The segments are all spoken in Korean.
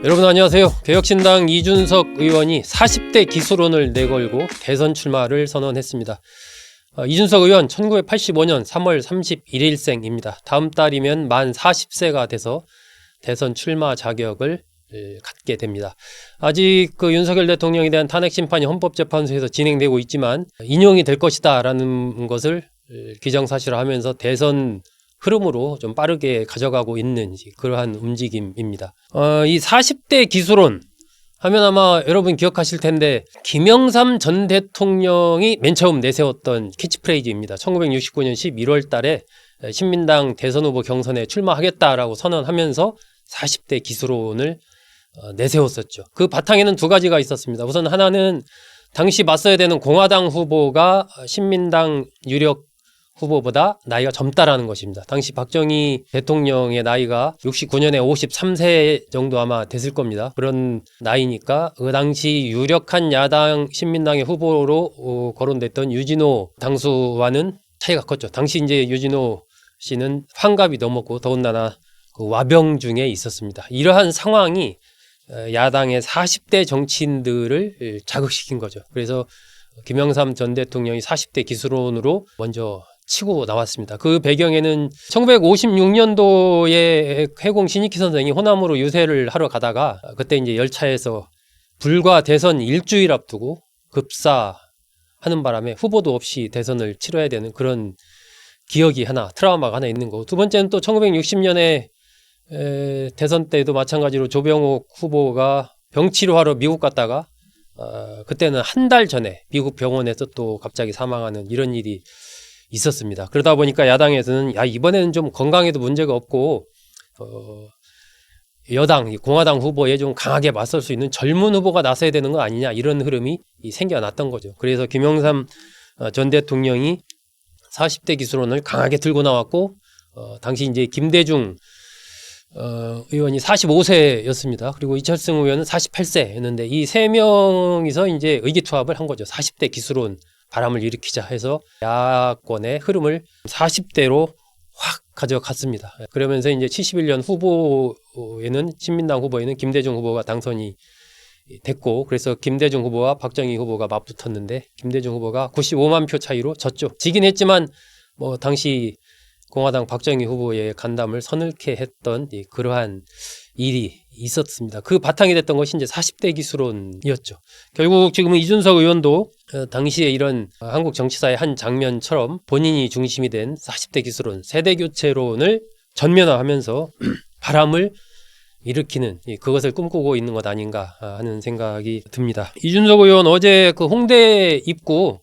여러분 안녕하세요. 개혁신당 이준석 의원이 40대 기수론을 내걸고 대선 출마를 선언했습니다. 이준석 의원 1985년 3월 31일생입니다. 다음 달이면 만 40세가 돼서 대선 출마 자격을 갖게 됩니다. 아직 윤석열 대통령에 대한 탄핵 심판이 헌법재판소에서 진행되고 있지만 인용이 될 것이다 라는 것을 기정사실화하면서 대선 흐름으로 좀 빠르게 가져가고 있는 그러한 움직임입니다. 이 40대 기수론 하면 아마 여러분 기억하실 텐데 김영삼 전 대통령이 맨 처음 내세웠던 캐치프레이즈입니다. 1969년 11월 달에 신민당 대선 후보 경선에 출마하겠다라고 선언하면서 40대 기수론을 내세웠었죠. 그 바탕에는 두 가지가 있었습니다. 우선 하나는 당시 맞서야 되는 공화당 후보가 신민당 유력 후보보다 나이가 젊다라는 것입니다. 당시 박정희 대통령의 나이가 69년에 53세 정도 아마 됐을 겁니다. 그런 나이니까 그 당시 유력한 야당 신민당의 후보로 거론됐던 유진호 당수와는 차이가 컸죠. 당시 이제 유진호 씨는 환갑이 넘었고 더군다나 그 와병 중에 있었습니다. 이러한 상황이 야당의 40대 정치인들을 자극시킨 거죠. 그래서 김영삼 전 대통령이 40대 기수론으로 먼저 치고 나왔습니다. 그 배경에는 1956년도에 해공 신익희 선생이 호남으로 유세를 하러 가다가 그때 이제 열차에서 불과 대선 일주일 앞두고 급사하는 바람에 후보도 없이 대선을 치러야 되는 그런 기억이 트라우마가 하나 있는 거고, 두 번째는 또 1960년에 대선 때도 마찬가지로 조병옥 후보가 병치료하러 미국 갔다가 그때는 한 달 전에 미국 병원에서 또 갑자기 사망하는 이런 일이 있었습니다. 그러다 보니까 야당에서는 이번에는 좀 건강에도 문제가 없고 여당 공화당 후보에 좀 강하게 맞설 수 있는 젊은 후보가 나서야 되는 거 아니냐, 이런 흐름이 생겨났던 거죠. 그래서 김영삼 전 대통령이 40대 기수론을 강하게 들고 나왔고, 당시 이제 김대중 의원이 45세였습니다. 그리고 이철승 의원은 48세였는데 이 세 명이서 이제 의기투합을 한 거죠. 40대 기수론 바람을 일으키자 해서 야권의 흐름을 40대로 확 가져갔습니다. 그러면서 이제 71년 후보에는 신민당 후보에는 김대중 후보가 당선이 됐고, 그래서 김대중 후보와 박정희 후보가 맞붙었는데 김대중 후보가 95만 표 차이로 졌죠. 지긴 했지만 당시 공화당 박정희 후보의 간담을 서늘케 했던 그러한 일이 있었습니다. 그 바탕이 됐던 것이 이제 40대 기수론이었죠. 결국 지금 이준석 의원도 당시에 이런 한국 정치사의 한 장면처럼 본인이 중심이 된 40대 기수론, 세대교체론을 전면화하면서 바람을 일으키는 그것을 꿈꾸고 있는 것 아닌가 하는 생각이 듭니다. 이준석 의원 어제 그 홍대 입구,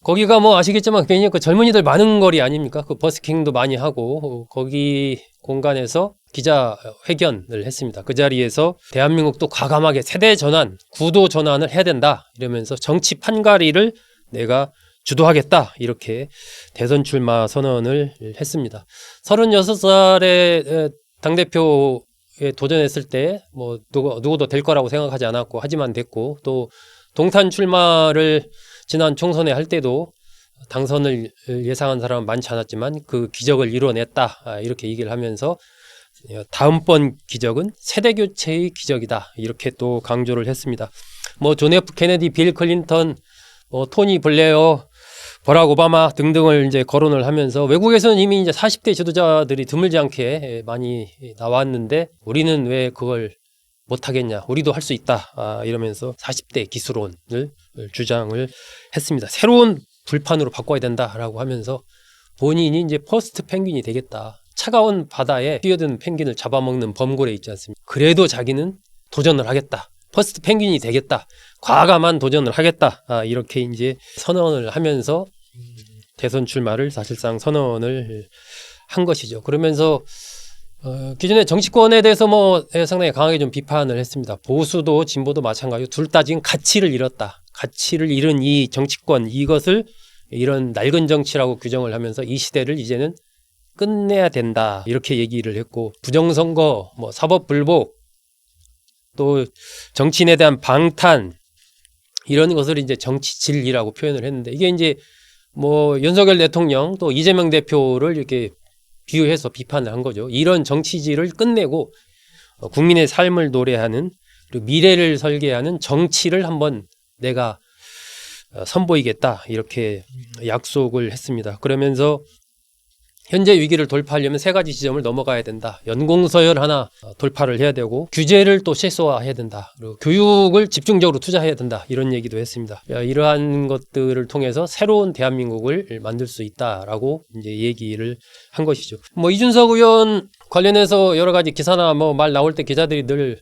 거기가 아시겠지만 괜히 젊은이들 많은 거리 아닙니까? 그 버스킹도 많이 하고 거기 공간에서 기자회견을 했습니다. 그 자리에서 대한민국도 과감하게 세대 전환, 구도 전환을 해야 된다 이러면서 정치 판가리를 내가 주도하겠다, 이렇게 대선 출마 선언을 했습니다. 36살에 당대표에 도전했을 때 누구도 될 거라고 생각하지 않았고, 하지만 됐고, 또 동탄 출마를 지난 총선에 할 때도 당선을 예상한 사람은 많지 않았지만 그 기적을 이뤄냈다, 이렇게 얘기를 하면서 다음번 기적은 세대교체의 기적이다, 이렇게 또 강조를 했습니다. 존 F 케네디, 빌 클린턴, 토니 블레어, 버락 오바마 등등을 이제 거론을 하면서 외국에서는 이미 이제 40대 지도자들이 드물지 않게 많이 나왔는데 우리는 왜 그걸 못하겠냐, 우리도 할 수 있다, 이러면서 40대 기수론을 주장을 했습니다. 새로운 불판으로 바꿔야 된다라고 하면서 본인이 이제 퍼스트 펭귄이 되겠다, 차가운 바다에 뛰어든 펭귄을 잡아먹는 범고래 있지 않습니까? 그래도 자기는 도전을 하겠다, 퍼스트 펭귄이 되겠다, 과감한 도전을 하겠다, 이렇게 이제 선언을 하면서 대선 출마를 사실상 선언을 한 것이죠. 그러면서 기존의 정치권에 대해서 상당히 강하게 좀 비판을 했습니다. 보수도 진보도 마찬가지로 둘 다 지금 가치를 잃었다, 가치를 잃은 이 정치권, 이것을 이런 낡은 정치라고 규정을 하면서 이 시대를 이제는 끝내야 된다, 이렇게 얘기를 했고, 부정선거, 사법불복, 또 정치인에 대한 방탄, 이런 것을 이제 정치 진리라고 표현을 했는데, 이게 이제 윤석열 대통령 또 이재명 대표를 이렇게 비유해서 비판을 한 거죠. 이런 정치질을 끝내고 국민의 삶을 노래하는 그리고 미래를 설계하는 정치를 한번 내가 선보이겠다 이렇게 약속을 했습니다. 그러면서 현재 위기를 돌파하려면 세 가지 지점을 넘어가야 된다. 연공서열 하나 돌파를 해야 되고 규제를 또 최소화해야 된다. 그리고 교육을 집중적으로 투자해야 된다. 이런 얘기도 했습니다. 이러한 것들을 통해서 새로운 대한민국을 만들 수 있다라고 이제 얘기를 한 것이죠. 뭐 이준석 의원 관련해서 여러 가지 기사나 뭐 말 나올 때 기자들이 늘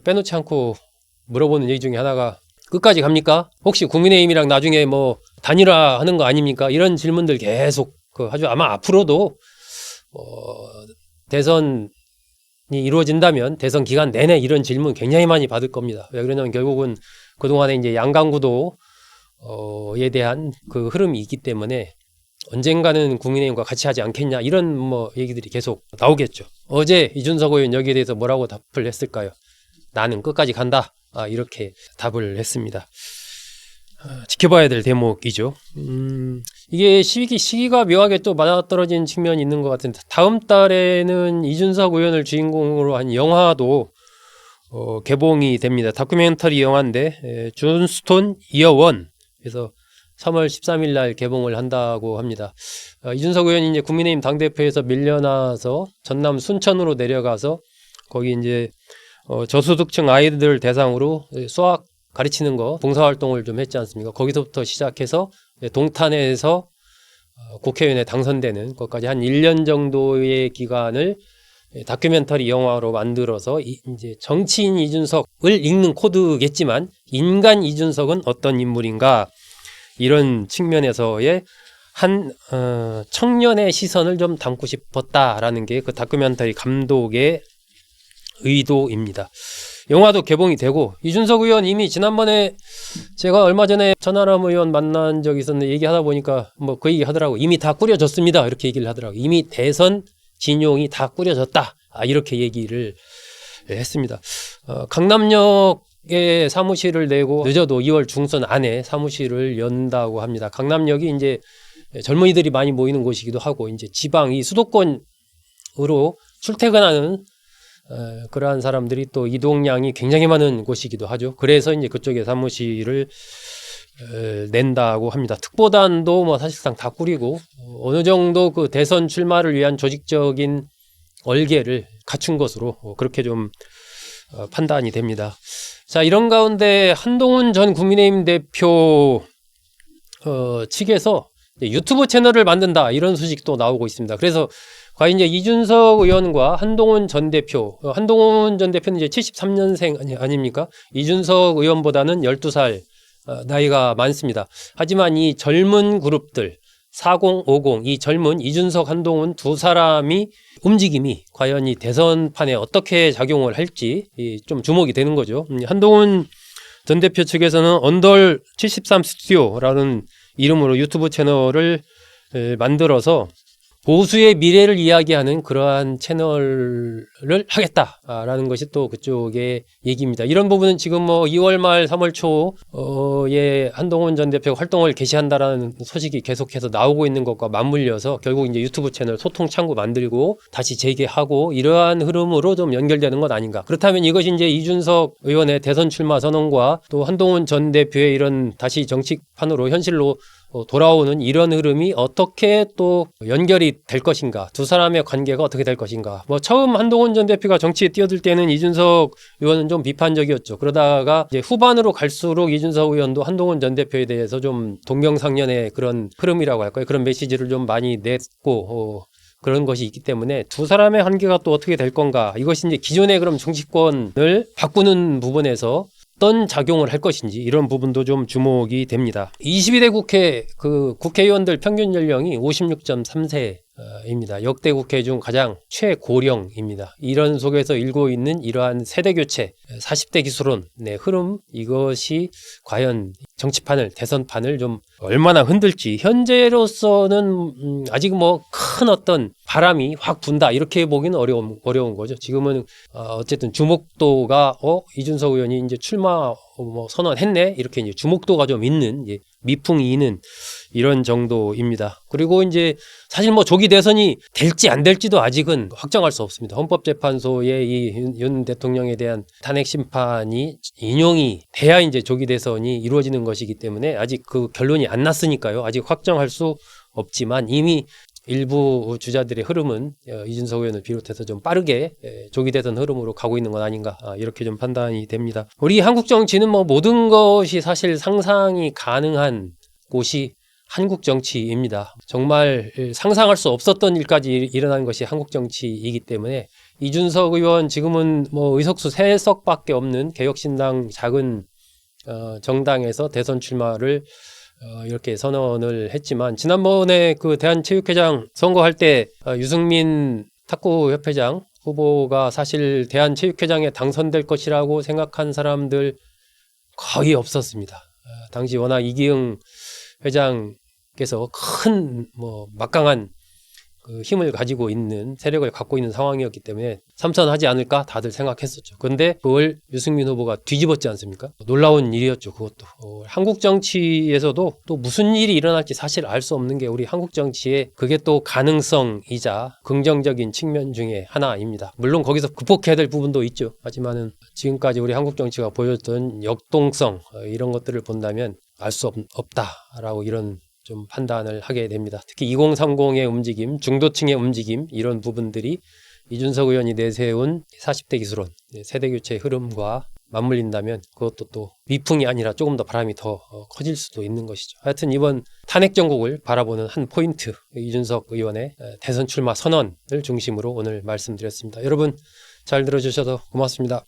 빼놓지 않고 물어보는 얘기 중에 하나가 끝까지 갑니까? 혹시 국민의힘이랑 나중에 뭐 단일화하는 거 아닙니까? 이런 질문들 계속 아주 아마 앞으로도 대선이 이루어진다면 대선 기간 내내 이런 질문 굉장히 많이 받을 겁니다. 왜 그러냐면 결국은 그동안에 이제 양강구도에 대한 그 흐름이 있기 때문에 언젠가는 국민의힘과 같이 하지 않겠냐 이런 뭐 얘기들이 계속 나오겠죠. 어제 이준석 의원 여기에 대해서 뭐라고 답을 했을까요? 나는 끝까지 간다. 이렇게 답을 했습니다. 지켜봐야 될 대목이죠. 이게 시기가 묘하게 또 맞아떨어진 측면이 있는 것 같은데 다음 달에는 이준석 의원을 주인공으로 한 영화도 개봉이 됩니다. 다큐멘터리 영화인데 존스톤 이어 원 그래서 3월 13일 날 개봉을 한다고 합니다. 이준석 의원이 이제 국민의힘 당대표에서 밀려나서 전남 순천으로 내려가서 거기 이제 저소득층 아이들 대상으로 수학 가르치는 거 봉사활동을 좀 했지 않습니까? 거기서부터 시작해서 동탄에서 국회의원에 당선되는 것까지 한 1년 정도의 기간을 다큐멘터리 영화로 만들어서 이제 정치인 이준석을 읽는 코드겠지만 인간 이준석은 어떤 인물인가 이런 측면에서의 한 청년의 시선을 좀 담고 싶었다라는 게 그 다큐멘터리 감독의 의도입니다. 영화도 개봉이 되고 이준석 의원 이미 지난번에 제가 얼마 전에 천하람 의원 만난 적이 있었는데 얘기하다 보니까 뭐 그 얘기 하더라고. 이미 다 꾸려졌습니다. 이렇게 얘기를 하더라고. 이미 대선 진용이 다 꾸려졌다. 이렇게 얘기를 했습니다. 강남역에 사무실을 내고 늦어도 2월 중순 안에 사무실을 연다고 합니다. 강남역이 이제 젊은이들이 많이 모이는 곳이기도 하고 이제 지방 이 수도권으로 출퇴근하는 그러한 사람들이 또 이동량이 굉장히 많은 곳이기도 하죠. 그래서 이제 그쪽에 사무실을 낸다고 합니다. 특보단도 뭐 사실상 다 꾸리고 어느 정도 그 대선 출마를 위한 조직적인 얼개를 갖춘 것으로 그렇게 좀 판단이 됩니다. 자, 이런 가운데 한동훈 전 국민의힘 대표 측에서 유튜브 채널을 만든다 이런 소식도 나오고 있습니다. 그래서 과연 이제 이준석 의원과 한동훈 전 대표는 이제 73년생 아닙니까? 이준석 의원보다는 12살 나이가 많습니다. 하지만 이 젊은 그룹들 40, 50 이 젊은 이준석, 한동훈 두 사람이 움직임이 과연 이 대선판에 어떻게 작용을 할지 좀 주목이 되는 거죠. 한동훈 전 대표 측에서는 언덜 73 스튜디오라는 이름으로 유튜브 채널을 만들어서 보수의 미래를 이야기하는 그러한 채널을 하겠다라는 것이 또 그쪽의 얘기입니다. 이런 부분은 지금 뭐 2월 말 3월 초에 한동훈 전 대표가 활동을 개시한다라는 소식이 계속해서 나오고 있는 것과 맞물려서 결국 이제 유튜브 채널 소통 창구 만들고 다시 재개하고 이러한 흐름으로 좀 연결되는 것 아닌가. 그렇다면 이것이 이제 이준석 의원의 대선 출마 선언과 또 한동훈 전 대표의 이런 다시 정치판으로 현실로 돌아오는 이런 흐름이 어떻게 또 연결이 될 것인가, 두 사람의 관계가 어떻게 될 것인가. 뭐 처음 한동훈 전 대표가 정치에 뛰어들 때는 이준석 의원은 좀 비판적이었죠. 그러다가 이제 후반으로 갈수록 이준석 의원도 한동훈 전 대표에 대해서 좀 동병상련의 그런 흐름이라고 할까요? 그런 메시지를 좀 많이 냈고 그런 것이 있기 때문에 두 사람의 관계가 또 어떻게 될 건가. 이것이 이제 기존의 그럼 정치권을 바꾸는 부분에서 어떤 작용을 할 것인지 이런 부분도 좀 주목이 됩니다. 22대 국회 국회의원들 평균 연령이 56.3세입니다. 역대 국회 중 가장 최고령입니다. 이런 속에서 일고 있는 이러한 세대 교체, 40대 기술론의 흐름 이것이 과연 정치판을 대선판을 좀 얼마나 흔들지 현재로서는 아직 뭐 큰 어떤 바람이 확 분다 이렇게 보기는 어려운 거죠. 지금은 어쨌든 주목도가 이준석 의원이 이제 출마 선언했네 이렇게 이제 주목도가 좀 있는 미풍이는 이런 정도입니다. 그리고 이제 사실 뭐 조기 대선이 될지 안 될지도 아직은 확정할 수 없습니다. 헌법재판소의 이 윤 대통령에 대한 탄핵 심판이 인용이 돼야 이제 조기 대선이 이루어지는 것이기 때문에 아직 그 결론이 안 났으니까요. 아직 확정할 수 없지만 이미 일부 주자들의 흐름은 이준석 의원을 비롯해서 좀 빠르게 조기 대선 흐름으로 가고 있는 건 아닌가, 이렇게 좀 판단이 됩니다. 우리 한국 정치는 뭐 모든 것이 사실 상상이 가능한 곳이 한국 정치입니다. 정말 상상할 수 없었던 일까지 일어난 것이 한국 정치이기 때문에 이준석 의원 지금은 뭐 의석수 3석밖에 없는 개혁신당 작은 정당에서 대선 출마를 이렇게 선언을 했지만, 지난번에 그 대한체육회장 선거할 때 유승민 탁구협회장 후보가 사실 대한체육회장에 당선될 것이라고 생각한 사람들 거의 없었습니다. 당시 워낙 이기흥 회장께서 큰 막강한 그 힘을 가지고 있는, 세력을 갖고 있는 상황이었기 때문에 삼선하지 않을까 다들 생각했었죠. 그런데 그걸 유승민 후보가 뒤집었지 않습니까? 놀라운 일이었죠. 그것도 한국 정치에서도 또 무슨 일이 일어날지 사실 알 수 없는 게 우리 한국 정치의, 그게 또 가능성이자 긍정적인 측면 중에 하나입니다. 물론 거기서 극복해야 될 부분도 있죠. 하지만은 지금까지 우리 한국 정치가 보여줬던 역동성, 이런 것들을 본다면 알 수 없다라고 이런 좀 판단을 하게 됩니다. 특히 2030의 움직임, 중도층의 움직임, 이런 부분들이 이준석 의원이 내세운 40대 기술론, 세대교체 흐름과 맞물린다면 그것도 또 미풍이 아니라 조금 더 바람이 더 커질 수도 있는 것이죠. 하여튼 이번 탄핵 정국을 바라보는 한 포인트, 이준석 의원의 대선 출마 선언을 중심으로 오늘 말씀드렸습니다. 여러분 잘 들어주셔서 고맙습니다.